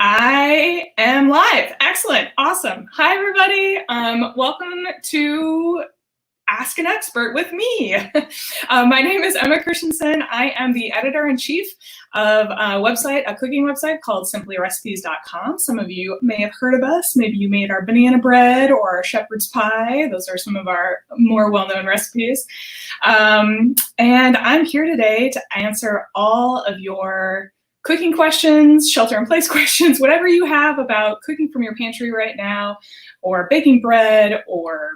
I am live. Excellent. Awesome. Hi, everybody. Welcome to Ask an Expert with me. My name is Emma Christensen. I am the editor-in-chief of a cooking website called simplyrecipes.com. Some of you may have heard of us. Maybe you made our banana bread or our shepherd's pie. Those are some of our more well-known recipes. And I'm here today to answer all of your cooking questions, shelter-in-place questions, whatever you have about cooking from your pantry right now, or baking bread, or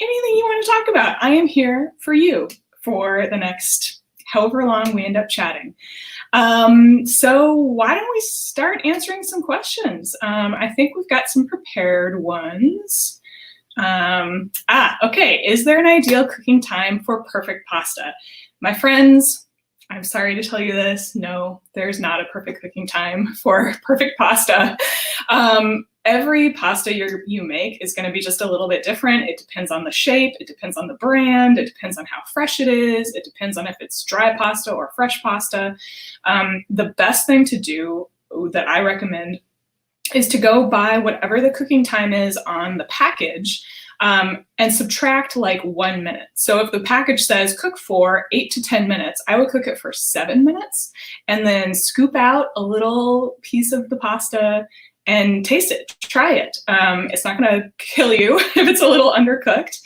anything you want to talk about. I am here for you for the next however long we end up chatting. So why don't we start answering some questions? I think we've got some prepared ones. Okay. Is there an ideal cooking time for perfect pasta? My friends, I'm sorry to tell you this. No, there's not a perfect cooking time for perfect pasta. Every pasta you make is going to be just a little bit different. It depends on the shape. It depends on the brand. It depends on how fresh it is. It depends on if it's dry pasta or fresh pasta. The best thing to do that I recommend is to go by whatever the cooking time is on the package and subtract like 1 minute. So if the package says cook for 8 to 10 minutes, I would cook it for 7 minutes and then scoop out a little piece of the pasta and taste it, try it. It's not gonna kill you if it's a little undercooked.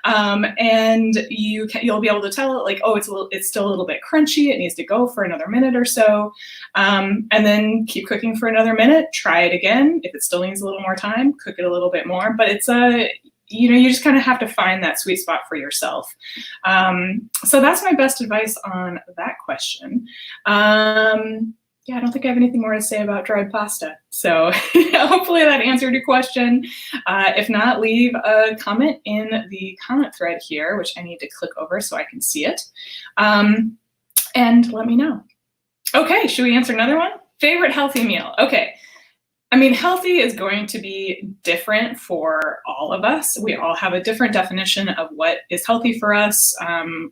And you'll be able to tell it like, oh, it's still a little bit crunchy. It needs to go for another minute or so. And then keep cooking for another minute, try it again. If it still needs a little more time, cook it a little bit more, but it's you just kind of have to find that sweet spot for yourself. So that's my best advice on that question. Yeah, I don't think I have anything more to say about dried pasta. So hopefully that answered your question. If not, leave a comment in the comment thread here, which I need to click over so I can see it. And let me know. Okay, should we answer another one? Favorite healthy meal. Okay. I mean, healthy is going to be different for all of us. We all have a different definition of what is healthy for us,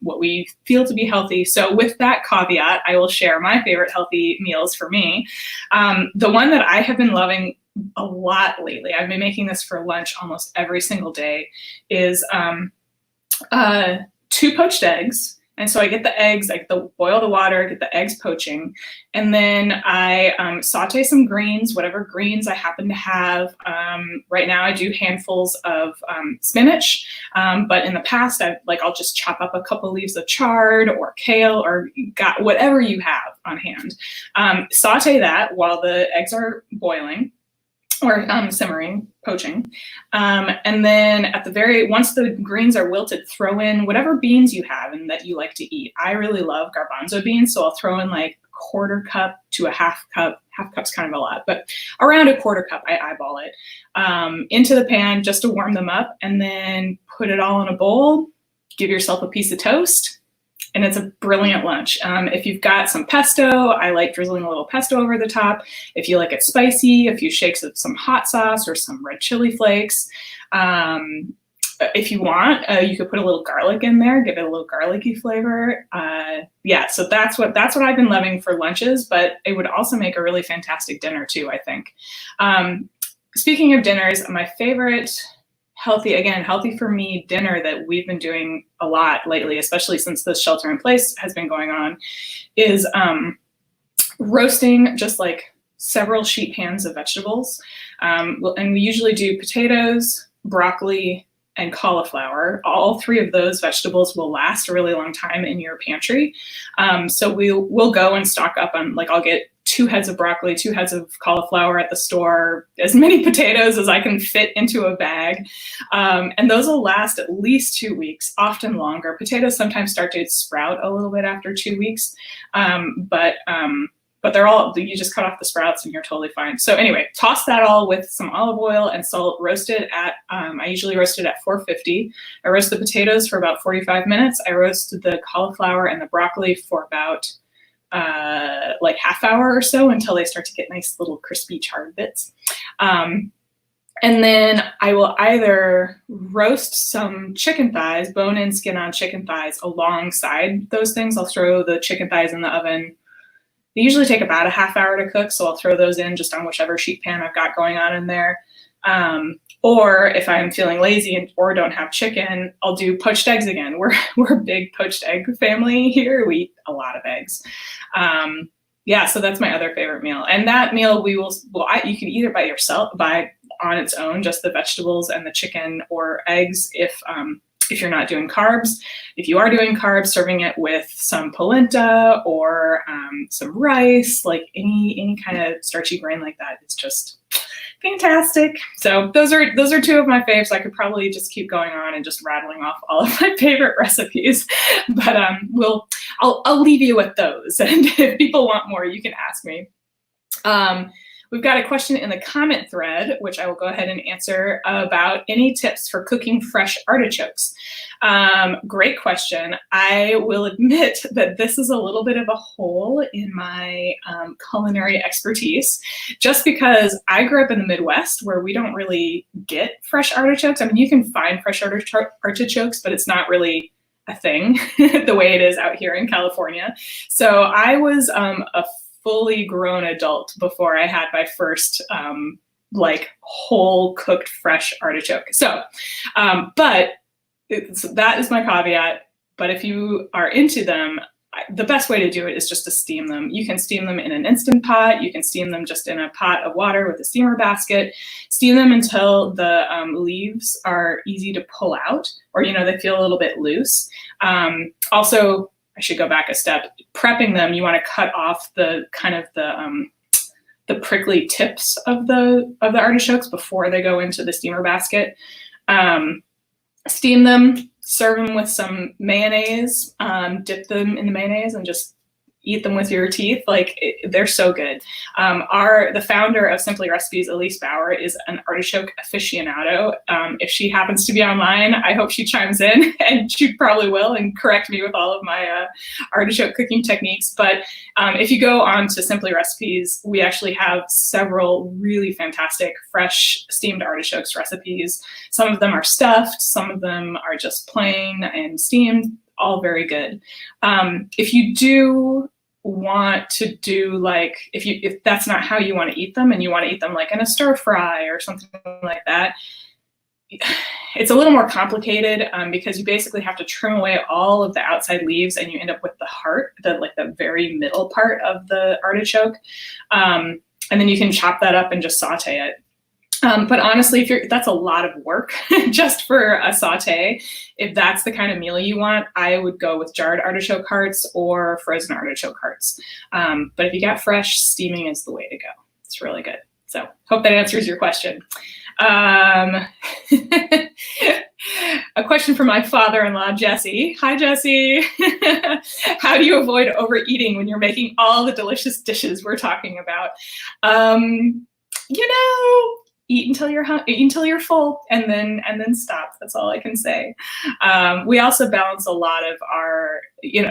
what we feel to be healthy. So with that caveat, I will share my favorite healthy meals for me. The one that I have been loving a lot lately, I've been making this for lunch almost every single day, is 2 poached eggs. And so I get the eggs, I boil the water, get the eggs poaching, and then I saute some greens, whatever greens I happen to have. Right now I do handfuls of spinach, but in the past I'll just chop up a couple leaves of chard or kale or whatever you have on hand. Saute that while the eggs are boiling or simmering, poaching. And then once the greens are wilted, throw in whatever beans you have and that you like to eat. I really love garbanzo beans, so I'll throw in like 1/4 cup to a 1/2 cup. 1/2 cup's kind of a lot, but around a 1/4 cup, I eyeball it, into the pan just to warm them up, and then put it all in a bowl, give yourself a piece of toast, and it's a brilliant lunch. If you've got some pesto, I like drizzling a little pesto over the top. If you like it spicy, a few shakes of some hot sauce or some red chili flakes. If you want, you could put a little garlic in there, give it a little garlicky flavor. Yeah, so that's what I've been loving for lunches, but it would also make a really fantastic dinner too, I think. Speaking of dinners, my favorite healthy for me dinner that we've been doing a lot lately, especially since the shelter in place has been going on, is roasting just like several sheet pans of vegetables. And we usually do potatoes, broccoli, and cauliflower. All 3 of those vegetables will last a really long time in your pantry. So we'll go and stock up on, I'll get 2 heads of broccoli, 2 heads of cauliflower at the store, as many potatoes as I can fit into a bag. And those will last at least 2 weeks, often longer. Potatoes sometimes start to sprout a little bit after 2 weeks. But you just cut off the sprouts and you're totally fine. So anyway, toss that all with some olive oil and salt, roast it at, I usually roast it at 450. I roast the potatoes for about 45 minutes. I roast the cauliflower and the broccoli for about ½ hour or so until they start to get nice little crispy charred bits. And then I will either roast some chicken thighs, bone-in skin on chicken thighs alongside those things. I'll throw the chicken thighs in the oven They usually take about a half hour to cook, so I'll throw those in just on whichever sheet pan I've got going on in there. Or if I'm feeling lazy or don't have chicken, I'll do poached eggs again. We're a big poached egg family here. We eat a lot of eggs. Yeah, so that's my other favorite meal. And that meal you can eat it by yourself, on its own, just the vegetables and the chicken or eggs if you're not doing carbs. If you are doing carbs, serving it with some polenta or some rice, like any kind of starchy grain like that, it's just fantastic. So those are two of my faves. I could probably just keep going on and just rattling off all of my favorite recipes, but I'll leave you with those. And if people want more, you can ask me. We've got a question in the comment thread, which I will go ahead and answer, about any tips for cooking fresh artichokes. Great question. I will admit that this is a little bit of a hole in my culinary expertise, just because I grew up in the Midwest where we don't really get fresh artichokes. I mean, you can find fresh artichokes, but it's not really a thing the way it is out here in California. So I was a fully grown adult before I had my first like whole cooked fresh artichoke. So, but that is my caveat. But if you are into them, the best way to do it is just to steam them. You can steam them in an Instant Pot. You can steam them just in a pot of water with a steamer basket. Steam them until the leaves are easy to pull out, or they feel a little bit loose. Also, I should go back a step. Prepping them, you want to cut off the prickly tips of the artichokes before they go into the steamer basket. Steam them, serve them with some mayonnaise, dip them in the mayonnaise, and just eat them with your teeth. They're so good. The founder of Simply Recipes, Elise Bauer, is an artichoke aficionado. If she happens to be online, I hope she chimes in, and she probably will, and correct me with all of my artichoke cooking techniques. But if you go on to Simply Recipes, we actually have several really fantastic fresh steamed artichokes recipes. Some of them are stuffed, some of them are just plain and steamed, all very good. If you do want to do if that's not how you want to eat them, and you want to eat them like in a stir fry or something like that, it's a little more complicated because you basically have to trim away all of the outside leaves, and you end up with the heart, the very middle part of the artichoke, and then you can chop that up and just saute it. But honestly, that's a lot of work just for a saute. If that's the kind of meal you want, I would go with jarred artichoke hearts or frozen artichoke hearts. But if you got fresh, steaming is the way to go. It's really good. So hope that answers your question. A question from my father-in-law, Jesse. Hi, Jesse. How do you avoid overeating when you're making all the delicious dishes we're talking about? Eat until you're full, and then stop. That's all I can say. We also balance a lot of our,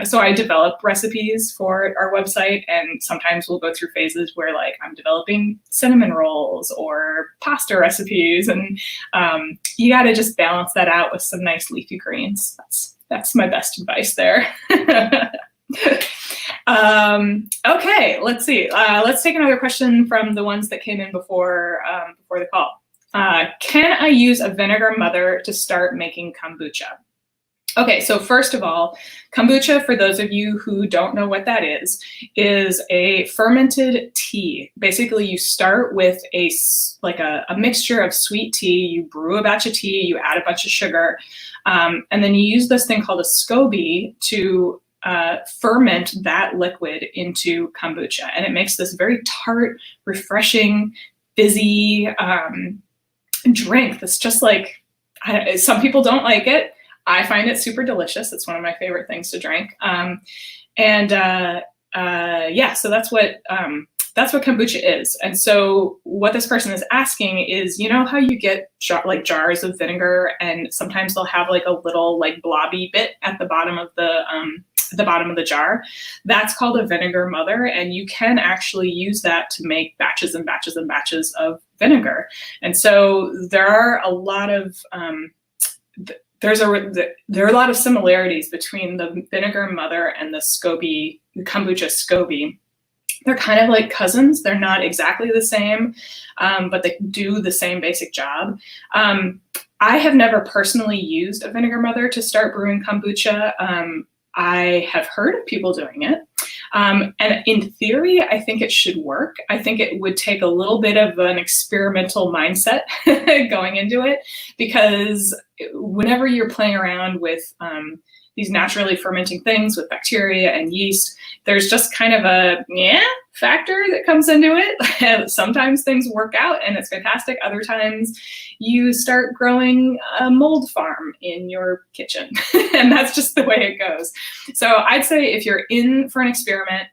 so I develop recipes for our website, and sometimes we'll go through phases where I'm developing cinnamon rolls or pasta recipes, and you got to just balance that out with some nice leafy greens. That's my best advice there. Okay, let's see. Let's take another question from the ones that came in before the call. Can I use a vinegar mother to start making kombucha? Okay, so first of all, kombucha, for those of you who don't know what that is a fermented tea. Basically, you start with a mixture of sweet tea. You brew a batch of tea, you add a bunch of sugar, and then you use this thing called a SCOBY to ferment that liquid into kombucha. And it makes this very tart, refreshing, fizzy drink that's just some people don't like it. I find it super delicious. It's one of my favorite things to drink. So that's what kombucha is. And so what this person is asking is, how you get jars of vinegar, and sometimes they'll have a little blobby bit at the bottom of the jar. That's called a vinegar mother, and you can actually use that to make batches and batches and batches of vinegar. And so there are a lot of there are a lot of similarities between the vinegar mother and the kombucha SCOBY. They're kind of like cousins. They're not exactly the same, but they do the same basic job. I have never personally used a vinegar mother to start brewing kombucha. I have heard of people doing it. And in theory, I think it should work. I think it would take a little bit of an experimental mindset going into it, because whenever you're playing around with these naturally fermenting things with bacteria and yeast, there's just kind of a factor that comes into it. Sometimes things work out and it's fantastic. Other times you start growing a mold farm in your kitchen and that's just the way it goes. So I'd say if you're in for an experiment,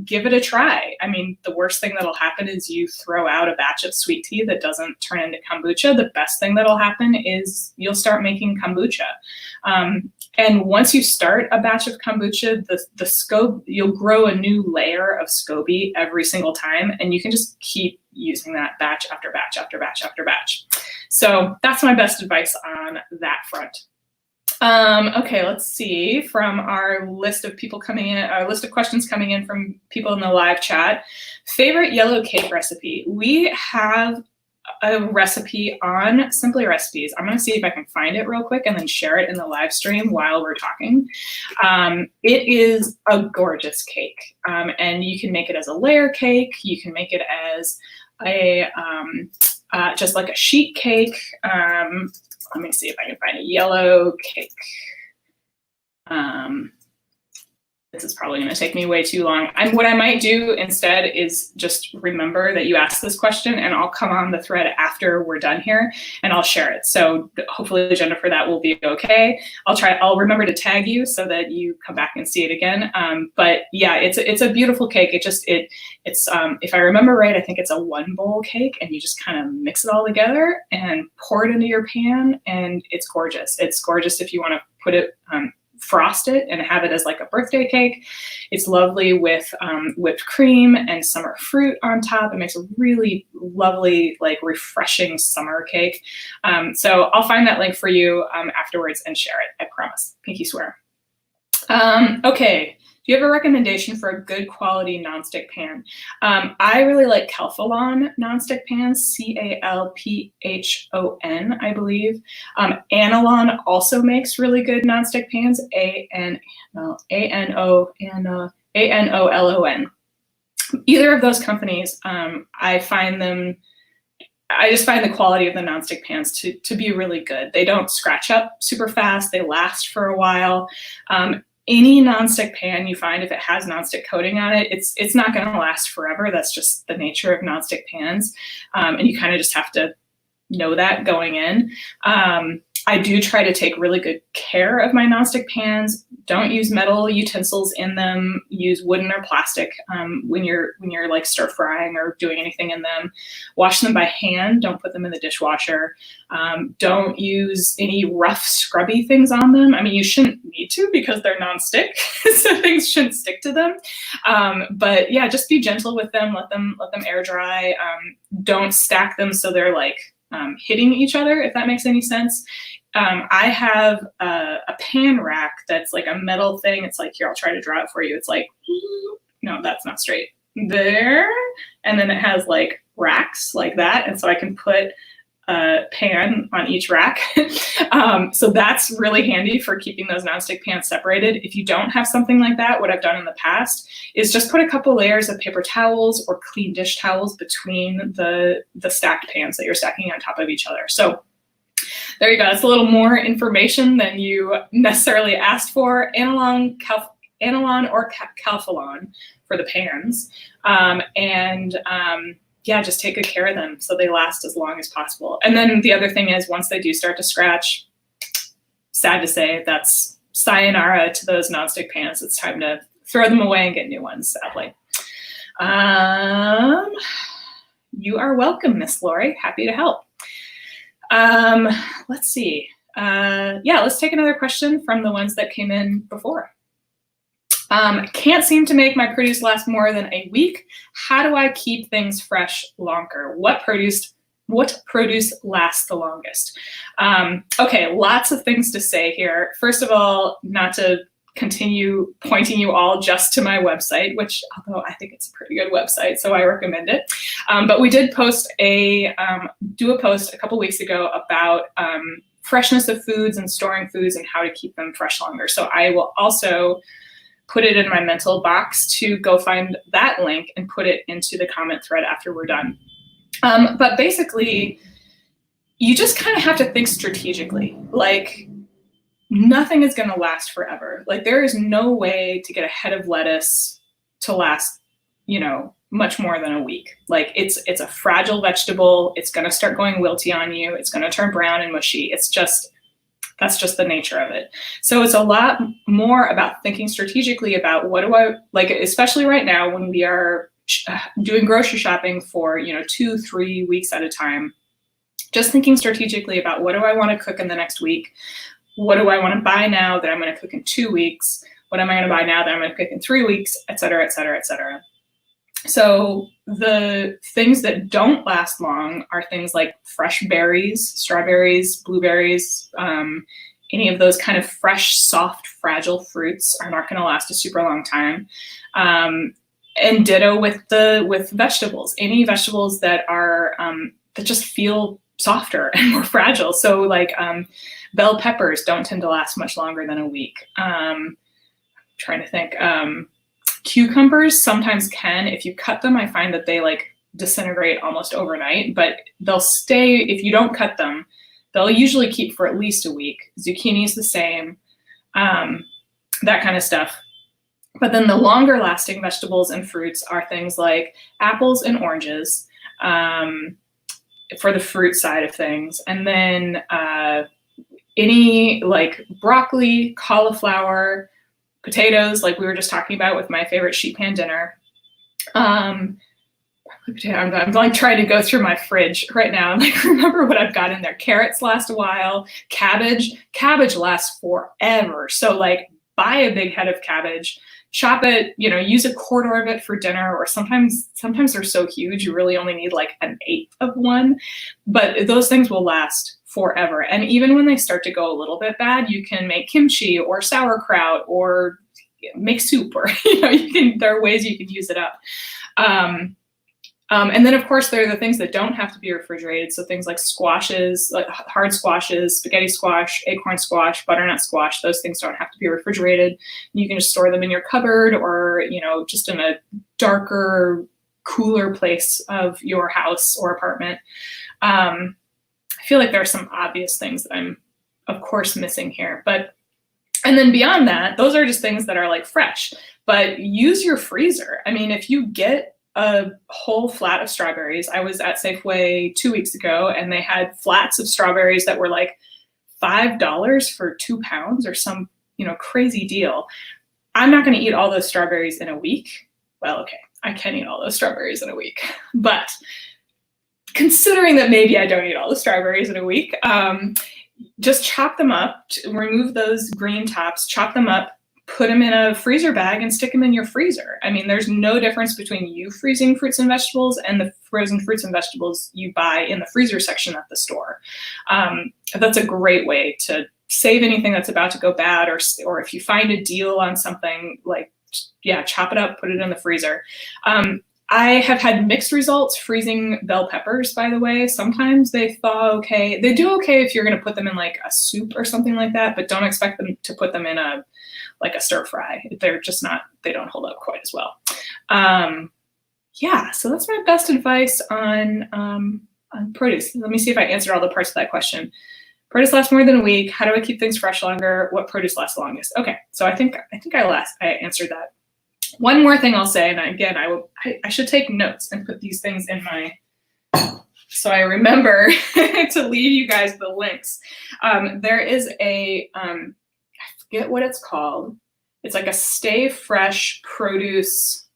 give it a try. I mean, the worst thing that'll happen is you throw out a batch of sweet tea that doesn't turn into kombucha. The best thing that'll happen is you'll start making kombucha. And once you start a batch of kombucha, the scope, you'll grow a new layer of SCOBY every single time, and you can just keep using that batch after batch after batch after batch. So that's my best advice on that front. Okay, let's see from our list of people coming in, our list of questions coming in from people in the live chat. Favorite yellow cake recipe? We have a recipe on Simply Recipes. I'm going to see if I can find it real quick and then share it in the live stream while we're talking. It is a gorgeous cake, and you can make it as a layer cake. You can make it as a just like a sheet cake. Let me see if I can find a yellow cake. This is probably going to take me way too long. And what I might do instead is just remember that you asked this question, and I'll come on the thread after we're done here and I'll share it. So hopefully, Jennifer, that will be okay. I'll remember to tag you so that you come back and see it again. But yeah, it's a beautiful cake. It's if I remember right, I think it's a 1-bowl cake, and you just kind of mix it all together and pour it into your pan, and it's gorgeous. It's gorgeous if you want to put it frost it and have it as like a birthday cake. It's lovely with whipped cream and summer fruit on top. It makes a really lovely, like refreshing summer cake. So I'll find that link for you afterwards and share it, I promise. Pinky swear. Okay. Do you have a recommendation for a good quality nonstick pan? I really like Calphalon nonstick pans, Calphon, I believe. Anolon also makes really good nonstick pans, Anolon. Either of those companies, I just find the quality of the nonstick pans to be really good. They don't scratch up super fast. They last for a while. Any nonstick pan you find, if it has nonstick coating on it, it's not going to last forever. That's just the nature of nonstick pans, and you kind of just have to know that going in. I do try to take really good care of my nonstick pans. Don't use metal utensils in them. Use wooden or plastic when you're like stir frying or doing anything in them. Wash them by hand. Don't put them in the dishwasher. Don't use any rough scrubby things on them. I mean, you shouldn't need to because they're nonstick, so things shouldn't stick to them. But yeah, just be gentle with them. Let them air dry. Don't stack them so they're like hitting each other, if that makes any sense. I have a pan rack that's like a metal thing. It's like, here, I'll try to draw it for you. It's like, no, that's not straight. There. And then it has like racks like that. And so I can put a pan on each rack. So that's really handy for keeping those nonstick pans separated. If you don't have something like that, what I've done in the past is just put a couple layers of paper towels or clean dish towels between the stacked pans that you're stacking on top of each other. So there you go. That's a little more information than you necessarily asked for. Anolon or Calphalon for the pans. Yeah, just take good care of them so they last as long as possible. And then the other thing is, once they do start to scratch, sad to say, that's sayonara to those nonstick pans. It's time to throw them away and get new ones, sadly. You are welcome, Miss Lori. Happy to help. Let's see. Yeah, let's take another question from the ones that came in before. Can't seem to make my produce last more than a week. How do I keep things fresh longer? What produce lasts the longest? Okay, lots of things to say here. First of all, not to continue pointing you all just to my website, which, although I think it's a pretty good website, so I recommend it. But we did post do a post a couple weeks ago about freshness of foods and storing foods and how to keep them fresh longer. So I will also put it in my mental box to go find that link and put it into the comment thread after we're done. But basically, you just kind of have to think strategically. Like, nothing is going to last forever. Like, there is no way to get a head of lettuce to last, much more than a week. Like, it's a fragile vegetable. It's going to start going wilty on you. It's going to turn brown and mushy. That's just the nature of it. So it's a lot more about thinking strategically about what do I like, especially right now when we are doing grocery shopping for, 2-3 weeks at a time. Just thinking strategically about what do I want to cook in the next week? What do I want to buy now that I'm going to cook in 2 weeks? What am I going to buy now that I'm going to cook in 3 weeks, et cetera, et cetera, et cetera. So the things that don't last long are things like fresh berries, strawberries, blueberries, any of those kind of fresh, soft, fragile fruits are not going to last a super long time. And ditto with vegetables, any vegetables that are that just feel softer and more fragile. So like bell peppers don't tend to last much longer than a week. Trying to think. Cucumbers sometimes can. If you cut them, I find that they like disintegrate almost overnight, but they'll stay, if you don't cut them, they'll usually keep for at least a week. Zucchini is the same, that kind of stuff. But then the longer lasting vegetables and fruits are things like apples and oranges, for the fruit side of things. And then any like broccoli, cauliflower, potatoes, like we were just talking about with my favorite sheet pan dinner. I'm like trying to go through my fridge right now and like remember what I've got in there. Carrots last a while. Cabbage lasts forever. So like buy a big head of cabbage, chop it, use a quarter of it for dinner, or sometimes they're so huge you really only need like an eighth of one. But those things will last forever. And even when they start to go a little bit bad, you can make kimchi or sauerkraut or make soup, or there are ways you can use it up. And then of course there are the things that don't have to be refrigerated. So things like squashes, like hard squashes, spaghetti squash, acorn squash, butternut squash, those things don't have to be refrigerated. You can just store them in your cupboard or, just in a darker, cooler place of your house or apartment. I feel like there are some obvious things that I'm, of course, missing here. And then beyond that, those are just things that are like fresh. But use your freezer. I mean, if you get a whole flat of strawberries, I was at Safeway 2 weeks ago, and they had flats of strawberries that were like $5 for 2 pounds or some, crazy deal. I'm not going to eat all those strawberries in a week. Well, okay, I can eat all those strawberries in a week, but considering that maybe I don't eat all the strawberries in a week, just chop them up, remove those green tops, chop them up, put them in a freezer bag and stick them in your freezer. I mean, there's no difference between you freezing fruits and vegetables and the frozen fruits and vegetables you buy in the freezer section at the store. That's a great way to save anything that's about to go bad, or if you find a deal on something, like, chop it up, put it in the freezer. I have had mixed results freezing bell peppers, by the way. Sometimes they thaw okay. They do okay if you're going to put them in like a soup or something like that, but don't expect them to put them in a stir fry. They're just not, they don't hold up quite as well. So that's my best advice on produce. Let me see if I answered all the parts of that question. Produce lasts more than a week. How do I keep things fresh longer? What produce lasts the longest? Okay, so I think I answered that. One more thing I'll say, and again, I should take notes and put these things in so I remember to leave you guys the links. There is I forget what it's called. It's like a stay fresh produce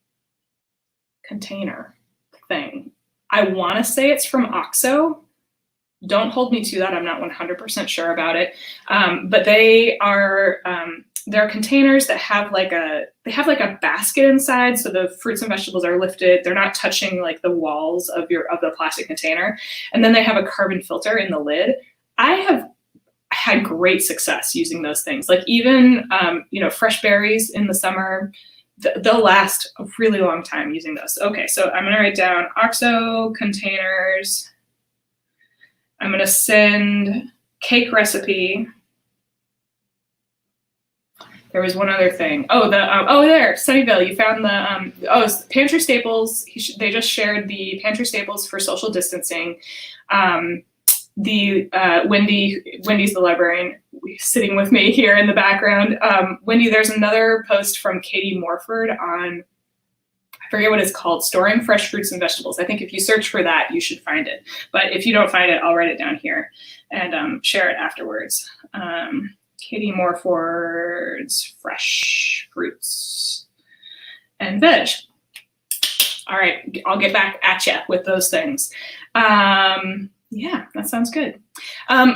container thing. I want to say it's from OXO. Don't hold me to that. I'm not 100% sure about it. But they are, there are containers that have like a basket inside. So the fruits and vegetables are lifted. They're not touching like the walls of the plastic container. And then they have a carbon filter in the lid. I had great success using those things. Like even, fresh berries in the summer, they'll last a really long time using those. Okay, so I'm gonna write down OXO containers. I'm gonna send cake recipe. There was one other thing. Oh, there, Sunnyvale, you found the, pantry staples. They just shared the pantry staples for social distancing. Wendy's the librarian sitting with me here in the background. Wendy, there's another post from Katie Morford on, I forget what it's called, storing fresh fruits and vegetables. I think if you search for that, you should find it. But if you don't find it, I'll write it down here and share it afterwards. Katie Morford's fresh fruits and veg. All right, I'll get back at you with those things. Yeah, that sounds good.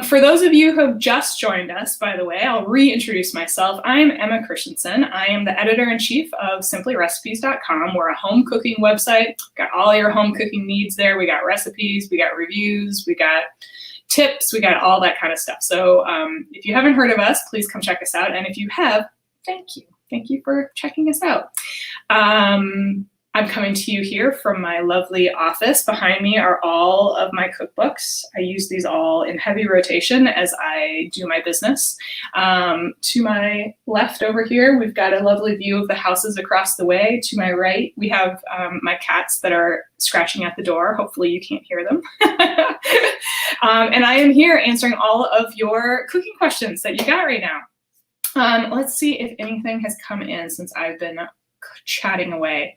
For those of you who have just joined us, by the way, I'll reintroduce myself. I'm Emma Christensen. I am the editor-in-chief of simplyrecipes.com. We're a home cooking website. Got all your home cooking needs there. We got recipes, we got reviews, we got tips, we got all that kind of stuff. So if you haven't heard of us, please come check us out. And if you have, thank you. Thank you for checking us out. I'm coming to you here from my lovely office. Behind me are all of my cookbooks. I use these all in heavy rotation as I do my business. To my left over here, we've got a lovely view of the houses across the way. To my right, we have my cats that are scratching at the door. Hopefully you can't hear them. And I am here answering all of your cooking questions that you got right now. Let's see if anything has come in since I've been chatting away.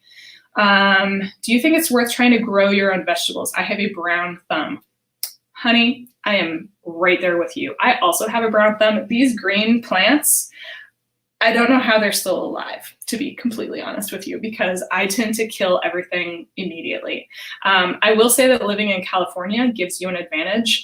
Do you think it's worth trying to grow your own vegetables? I have a brown thumb. Honey, I am right there with you. I also have a brown thumb. These green plants, I don't know how they're still alive, to be completely honest with you, because I tend to kill everything immediately. I will say that living in California gives you an advantage.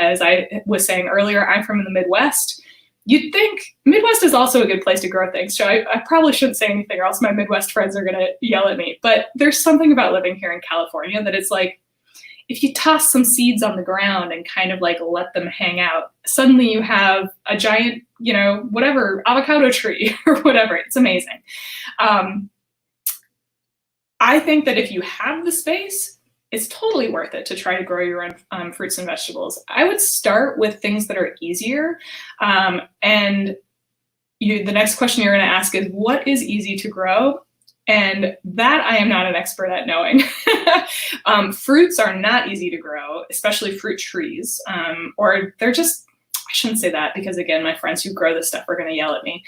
As I was saying earlier, I'm from the Midwest. You'd think Midwest is also a good place to grow things. So I probably shouldn't say anything or else my Midwest friends are gonna yell at me. But there's something about living here in California that it's like, if you toss some seeds on the ground and kind of like let them hang out, suddenly you have a giant, whatever, avocado tree or whatever. It's amazing. I think that if you have the space, it's totally worth it to try to grow your own fruits and vegetables. I would start with things that are easier. The next question you're going to ask is, what is easy to grow? And that I am not an expert at knowing. Fruits are not easy to grow, especially fruit trees, or they're just, I shouldn't say that because again, my friends who grow this stuff are going to yell at me.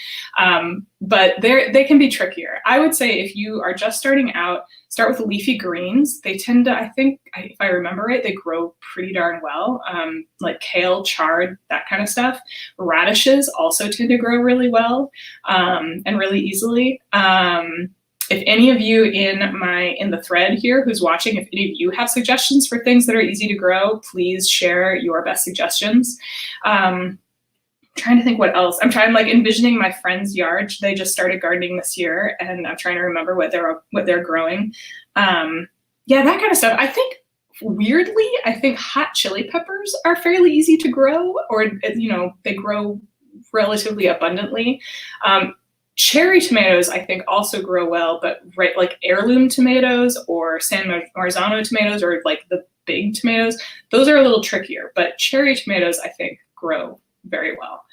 But they can be trickier. I would say if you are just starting out, start with leafy greens. They tend to, I think, if I remember right, they grow pretty darn well, like kale, chard, that kind of stuff. Radishes also tend to grow really well and really easily. If any of you in the thread here who's watching, if any of you have suggestions for things that are easy to grow, please share your best suggestions. I'm trying to think what else. I'm envisioning my friend's yard. They just started gardening this year, and I'm trying to remember what they're growing. Yeah, that kind of stuff. I think weirdly, hot chili peppers are fairly easy to grow, or they grow relatively abundantly. Cherry tomatoes, I think, also grow well, but like heirloom tomatoes or San Marzano tomatoes or like the big tomatoes, those are a little trickier, but cherry tomatoes, I think, grow very well.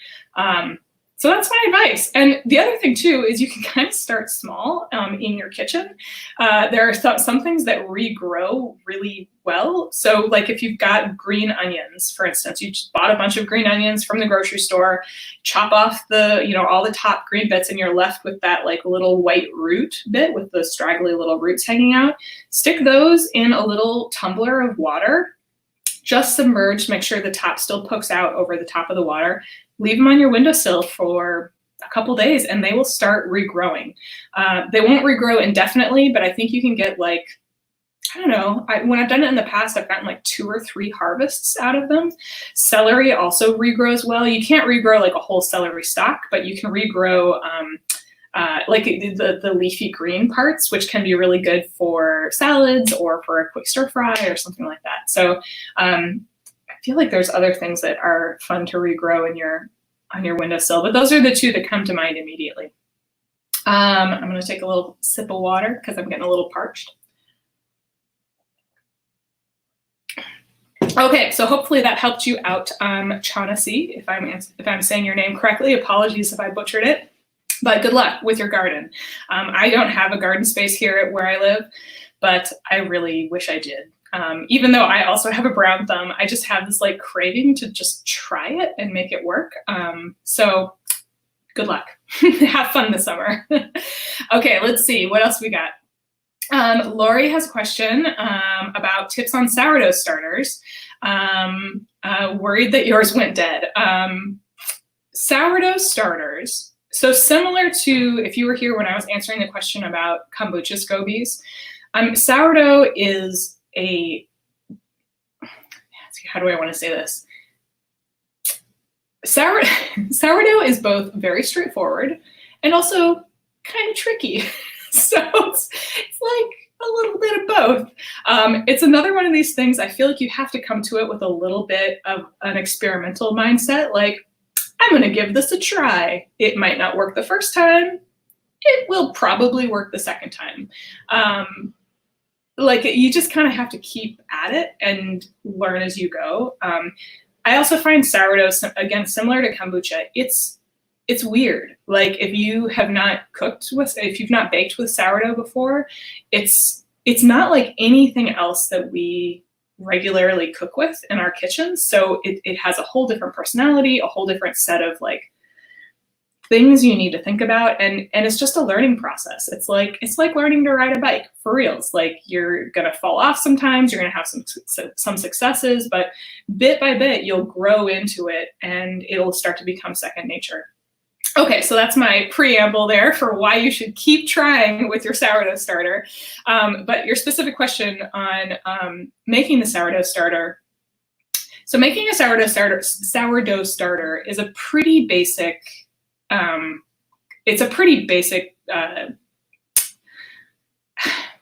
So that's my advice. And the other thing too is you can kind of start small in your kitchen. There are some things that regrow really well. So like if you've got green onions, for instance, you just bought a bunch of green onions from the grocery store, chop off all the top green bits and you're left with that like little white root bit with the straggly little roots hanging out. Stick those in a little tumbler of water, just submerged, make sure the top still pokes out over the top of the water. Leave them on your windowsill for a couple days and they will start regrowing. They won't regrow indefinitely, but I think you can get like, I don't know, when I've done it in the past, I've gotten like 2 or 3 harvests out of them. Celery also regrows well. You can't regrow like a whole celery stalk, but you can regrow like the leafy green parts, which can be really good for salads or for a quick stir fry or something like that. So I feel like there's other things that are fun to regrow on your windowsill, but those are the two that come to mind immediately. I'm going to take a little sip of water because I'm getting a little parched. Okay, so hopefully that helped you out, Shaughnessy, if I'm saying your name correctly. Apologies if I butchered it, but good luck with your garden. I don't have a garden space here where I live, but I really wish I did. Even though I also have a brown thumb, I just have this like craving to just try it and make it work. So good luck. Have fun this summer. Okay, let's see what else we got. Lori has a question about tips on sourdough starters. Worried that yours went dead. Sourdough starters, so similar to if you were here when I was answering the question about kombucha scobies, sourdough is how do I want to say this? Sourdough is both very straightforward and also kind of tricky. So it's like a little bit of both. It's another one of these things I feel like you have to come to it with a little bit of an experimental mindset. Like, I'm going to give this a try. It might not work the first time. It will probably work the second time. Like, you just kind of have to keep at it and learn as you go. I also find sourdough, again, similar to kombucha. It's weird. Like, if you have not if you've not baked with sourdough before, it's not like anything else that we regularly cook with in our kitchens. So it has a whole different personality, a whole different set of like things you need to think about, and it's just a learning process. It's like learning to ride a bike for reals. Like, you're gonna fall off sometimes, you're gonna have some successes, but bit by bit you'll grow into it and it'll start to become second nature. Okay, so that's my preamble there for why you should keep trying with your sourdough starter. But your specific question on making the sourdough starter. So making a sourdough starter is a pretty basic,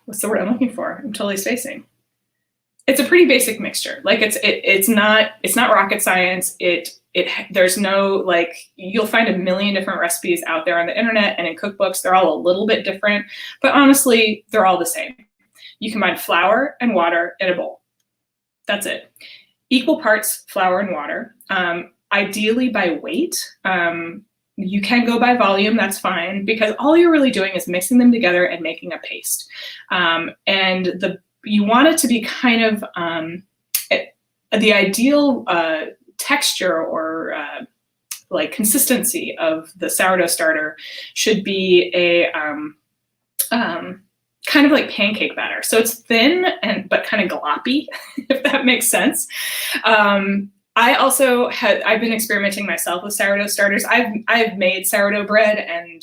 what's the word I'm looking for? I'm totally spacing. It's a pretty basic mixture. Like, it's not rocket science. There's no, like, you'll find a million different recipes out there on the internet and in cookbooks. They're all a little bit different, but honestly, they're all the same. You combine flour and water in a bowl. That's it. Equal parts flour and water, ideally by weight. You can go by volume, that's fine, because all you're really doing is mixing them together and making a paste. And you want it to be kind of the ideal texture or like consistency of the sourdough starter should be a kind of like pancake batter. So it's thin but kind of gloppy, if that makes sense. I've been experimenting myself with sourdough starters. I've made sourdough bread and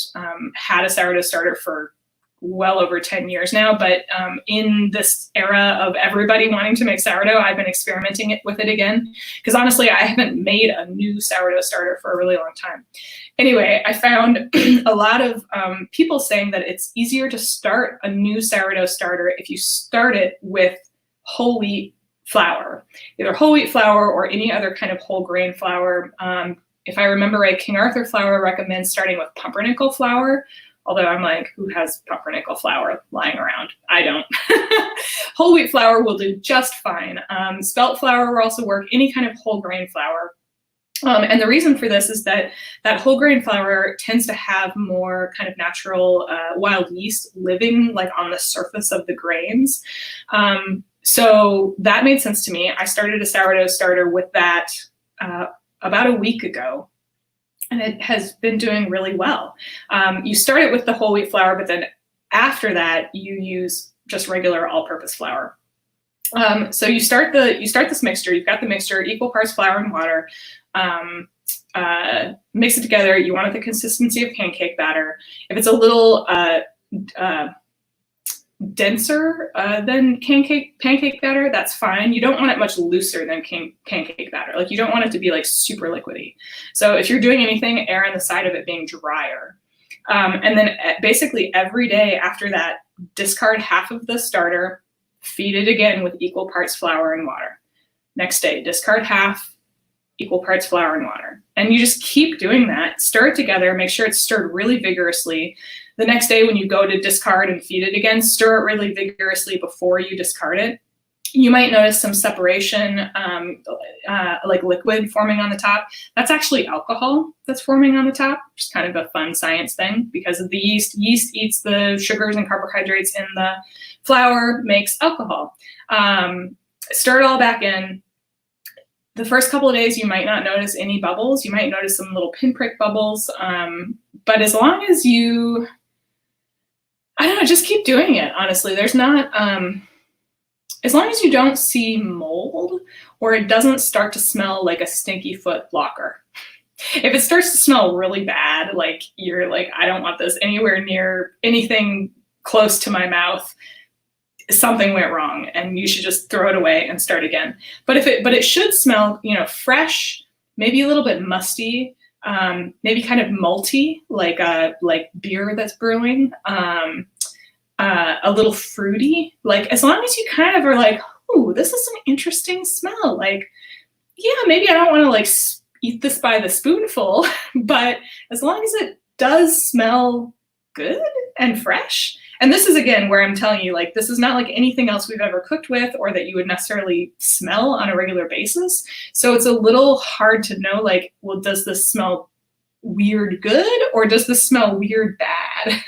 had a sourdough starter for well over 10 years now, but in this era of everybody wanting to make sourdough, I've been experimenting with it again, because honestly, I haven't made a new sourdough starter for a really long time. Anyway, I found a lot of people saying that it's easier to start a new sourdough starter if you start it with whole wheat flour, either whole wheat flour or any other kind of whole grain flour. If I remember right, King Arthur Flour recommends starting with pumpernickel flour. Although I'm like, who has pumpernickel flour lying around? I don't. Whole wheat flour will do just fine. Spelt flour will also work, any kind of whole grain flour. And the reason for this is that whole grain flour tends to have more kind of natural wild yeast living like on the surface of the grains. So that made sense to me. I started a sourdough starter with that about a week ago. And it has been doing really well. You start it with the whole wheat flour, but then after that, you use just regular all-purpose flour. So you start this mixture. You've got the mixture, equal parts flour and water. Mix it together. You want it the consistency of pancake batter. If it's a little denser than pancake batter, that's fine. You don't want it much looser than pancake batter. Like, you don't want it to be like super liquidy. So if you're doing anything, err on the side of it being drier. And then basically every day after that, discard half of the starter, feed it again with equal parts flour and water. Next day, discard half, equal parts flour and water. And you just keep doing that. Stir it together, make sure it's stirred really vigorously. The next day when you go to discard and feed it again, stir it really vigorously before you discard it. You might notice some separation, like liquid forming on the top. That's actually alcohol that's forming on the top, which is kind of a fun science thing because of the yeast. Yeast eats the sugars and carbohydrates in the flour, makes alcohol. Stir it all back in. The first couple of days, you might not notice any bubbles. You might notice some little pinprick bubbles. But as long as you, I don't know, just keep doing it, honestly. There's not, as long as you don't see mold or it doesn't start to smell like a stinky foot locker. If it starts to smell really bad, like you're like, I don't want this anywhere near anything close to my mouth, something went wrong and you should just throw it away and start again. But it should smell, you know, fresh, maybe a little bit musty, maybe kind of malty, like beer that's brewing, a little fruity. Like as long as you kind of are like, ooh, this is an interesting smell. Like, yeah, maybe I don't want to like eat this by the spoonful, but as long as it does smell good and fresh. And this is, again, where I'm telling you, like, this is not like anything else we've ever cooked with or that you would necessarily smell on a regular basis. So it's a little hard to know, like, well, does this smell weird good or does this smell weird bad?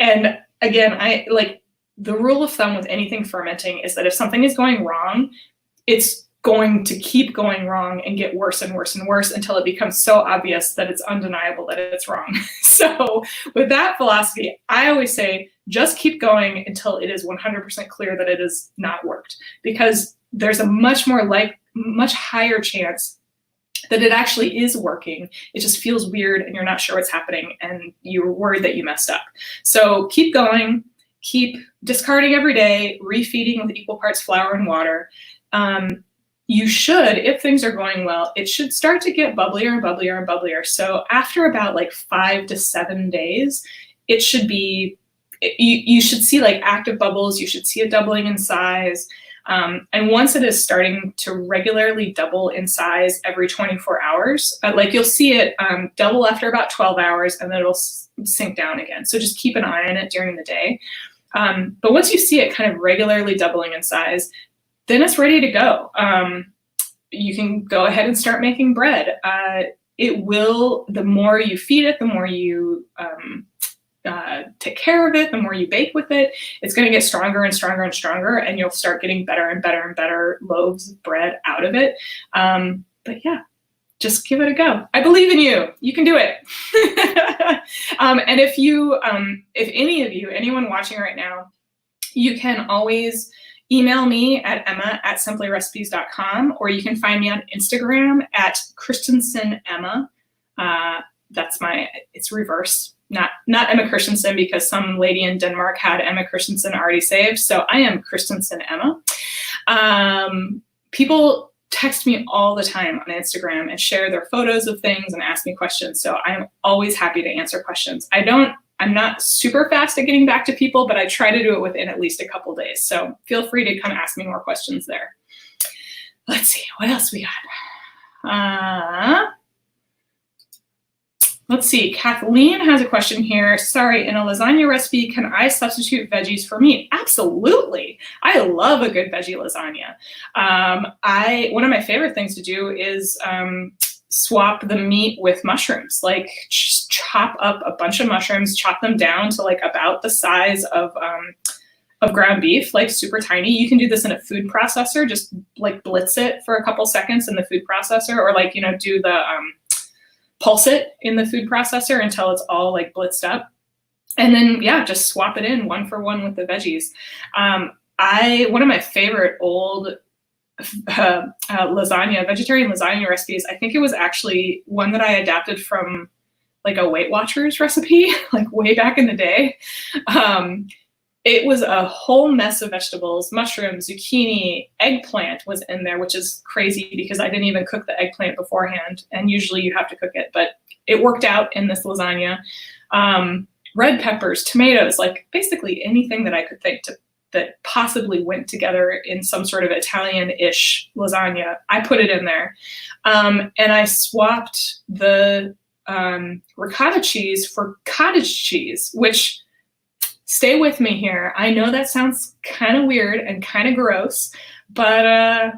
And again, I like the rule of thumb with anything fermenting is that if something is going wrong, it's going to keep going wrong and get worse and worse and worse until it becomes so obvious that it's undeniable that it's wrong. So with that philosophy, I always say, just keep going until it is 100% clear that it has not worked, because there's a much higher chance that it actually is working. It just feels weird and you're not sure what's happening and you're worried that you messed up. So keep going, keep discarding every day, refeeding with equal parts flour and water. You should, if things are going well, it should start to get bubblier and bubblier and bubblier. So after about like 5 to 7 days, it should be, you should see like active bubbles. You should see a doubling in size. And once it is starting to regularly double in size every 24 hours, like you'll see it double after about 12 hours and then it'll sink down again. So just keep an eye on it during the day. But once you see it kind of regularly doubling in size, then it's ready to go. You can go ahead and start making bread. It will, the more you feed it, the more you take care of it, the more you bake with it, it's going to get stronger and stronger and stronger, and you'll start getting better and better and better loaves of bread out of it. But yeah, just give it a go. I believe in you. You can do it. And if any of you, anyone watching right now, you can always email me at emma@simplyrecipes.com, or you can find me on Instagram at Christensen Emma. That's it's reverse, not Emma Christensen, because some lady in Denmark had Emma Christensen already saved. So I am Christensen Emma. People text me all the time on Instagram and share their photos of things and ask me questions. So I'm always happy to answer questions. I'm not super fast at getting back to people, but I try to do it within at least a couple days. So feel free to come ask me more questions there. Let's see, what else we got? Let's see, Kathleen has a question here. Sorry, in a lasagna recipe, can I substitute veggies for meat? Absolutely. I love a good veggie lasagna. One of my favorite things to do is swap the meat with mushrooms. Like just chop up a bunch of mushrooms, chop them down to like about the size of ground beef, like super tiny. You can do this in a food processor, just like blitz it for a couple seconds in the food processor, or like, do the pulse it in the food processor until it's all like blitzed up. And then, yeah, just swap it in 1 for 1 with the veggies. One of my favorite old vegetarian lasagna recipes, I think it was actually one that I adapted from like a Weight Watchers recipe, like way back in the day. It was a whole mess of vegetables, mushrooms, zucchini, eggplant was in there, which is crazy because I didn't even cook the eggplant beforehand. And usually you have to cook it, but it worked out in this lasagna. Red peppers, tomatoes, like basically anything that I could think that possibly went together in some sort of Italian-ish lasagna. I put it in there. And I swapped the ricotta cheese for cottage cheese, which, stay with me here, I know that sounds kind of weird and kind of gross, but I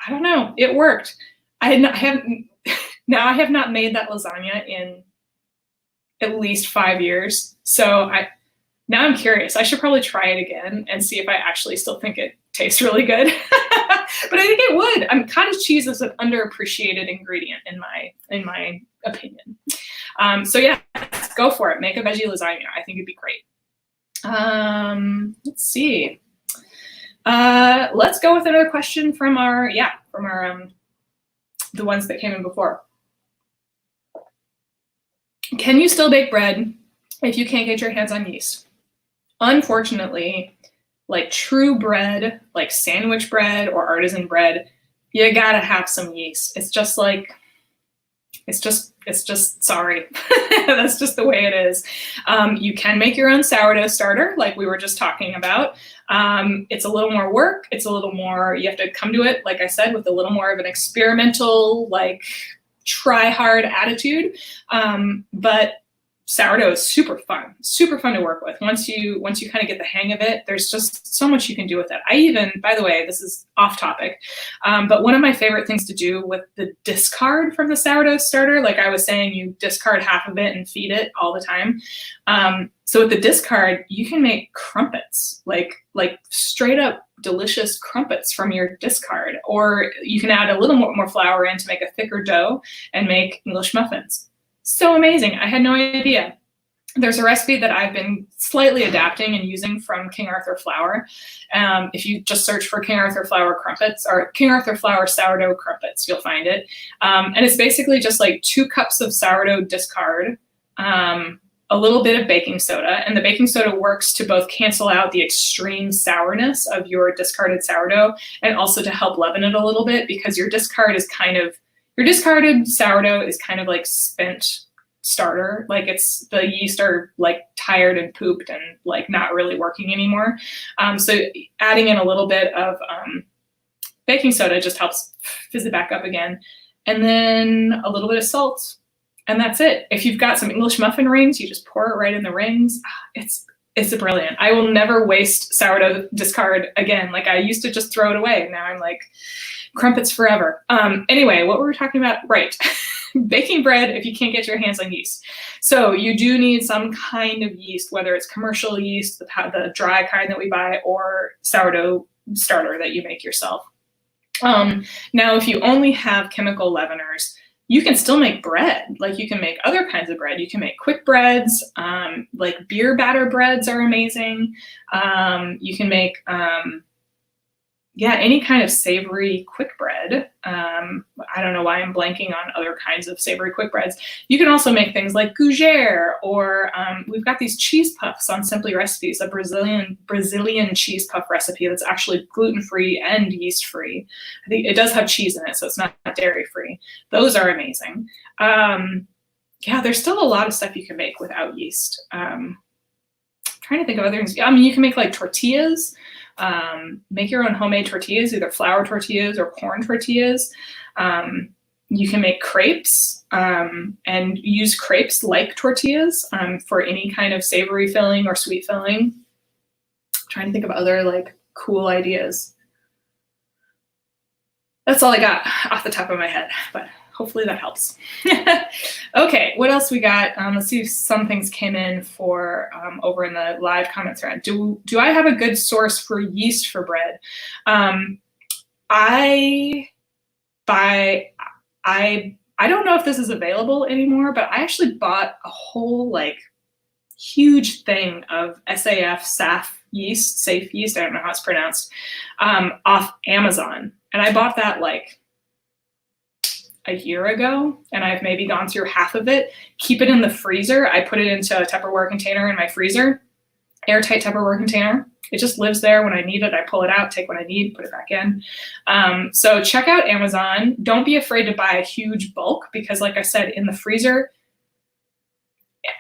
don't know, it worked. I have not made that lasagna in at least 5 years. So now I'm curious. I should probably try it again and see if I actually still think it tastes really good. But I think it would. Cottage cheese is an underappreciated ingredient in my opinion. So yeah, go for it. Make a veggie lasagna. I think it'd be great. Let's see. Let's go with another question from our the ones that came in before. Can you still bake bread if you can't get your hands on yeast? Unfortunately, like true bread, like sandwich bread or artisan bread, you gotta have some yeast. It's just sorry. That's just the way it is. You can make your own sourdough starter, like we were just talking about. It's a little more work. It's a little more, you have to come to it, like I said, with a little more of an experimental, like try hard attitude. But sourdough is super fun to work with. Once you kind of get the hang of it, there's just so much you can do with it. I even, by the way, this is off topic, but one of my favorite things to do with the discard from the sourdough starter, like I was saying, you discard half of it and feed it all the time. So with the discard, you can make crumpets, like straight up delicious crumpets from your discard, or you can add a little more flour in to make a thicker dough and make English muffins. So amazing. I had no idea. There's a recipe that I've been slightly adapting and using from King Arthur flour. If you just search for King Arthur flour crumpets or King Arthur flour sourdough crumpets, you'll find it. And it's basically just like 2 cups of sourdough discard, a little bit of baking soda, and the baking soda works to both cancel out the extreme sourness of your discarded sourdough and also to help leaven it a little bit, because your discarded sourdough is kind of like spent starter. Like the yeast are like tired and pooped and like not really working anymore. So adding in a little bit of baking soda just helps fizz it back up again. And then a little bit of salt. And that's it. If you've got some English muffin rings, you just pour it right in the rings. It's brilliant. I will never waste sourdough discard again. Like I used to just throw it away. Now I'm like, crumpets forever. Anyway, what were we talking about? Right. Baking bread if you can't get your hands on yeast. So you do need some kind of yeast, whether it's commercial yeast, the dry kind that we buy, or sourdough starter that you make yourself. Now, if you only have chemical leaveners, you can still make bread. Like you can make other kinds of bread. You can make quick breads, like beer batter breads are amazing. You can make, any kind of savory quick bread. I don't know why I'm blanking on other kinds of savory quick breads. You can also make things like gougere, or we've got these cheese puffs on Simply Recipes, a Brazilian cheese puff recipe that's actually gluten-free and yeast-free. I think it does have cheese in it, so it's not dairy-free. Those are amazing. There's still a lot of stuff you can make without yeast. Trying to think of other things. I mean, you can make like tortillas. Make your own homemade tortillas, either flour tortillas or corn tortillas. You can make crepes and use crepes like tortillas for any kind of savory filling or sweet filling. I'm trying to think of other like cool ideas. That's all I got off the top of my head, but hopefully that helps. Okay, what else we got? Let's see if some things came in for over in the live comments thread. Do I have a good source for yeast for bread? I don't know if this is available anymore, but I actually bought a whole like huge thing of SAF yeast, safe yeast, I don't know how it's pronounced, off Amazon. And I bought that like a year ago, and I've maybe gone through half of it. Keep it in the freezer. I put it into a Tupperware container in my freezer, airtight Tupperware container. It just lives there. When I need it, I pull it out, take what I need, put it back in. So check out Amazon. Don't be afraid to buy a huge bulk, because like I said, in the freezer,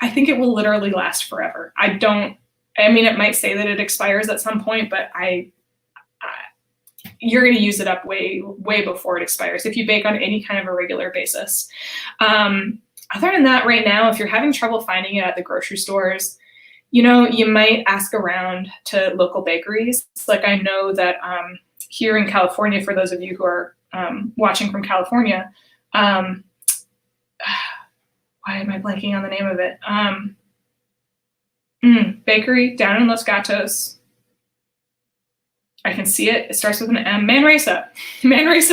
I think it will literally last forever. I don't I mean, it might say that it expires at some point, but you're going to use it up way before it expires if you bake on any kind of a regular basis. Other than that, right now, if you're having trouble finding it at the grocery stores, you might ask around to local bakeries. Like I know that here in California, for those of you who are watching from California, why am I blanking on the name of it? Bakery down in Los Gatos. I can see it. It starts with an M. Manresa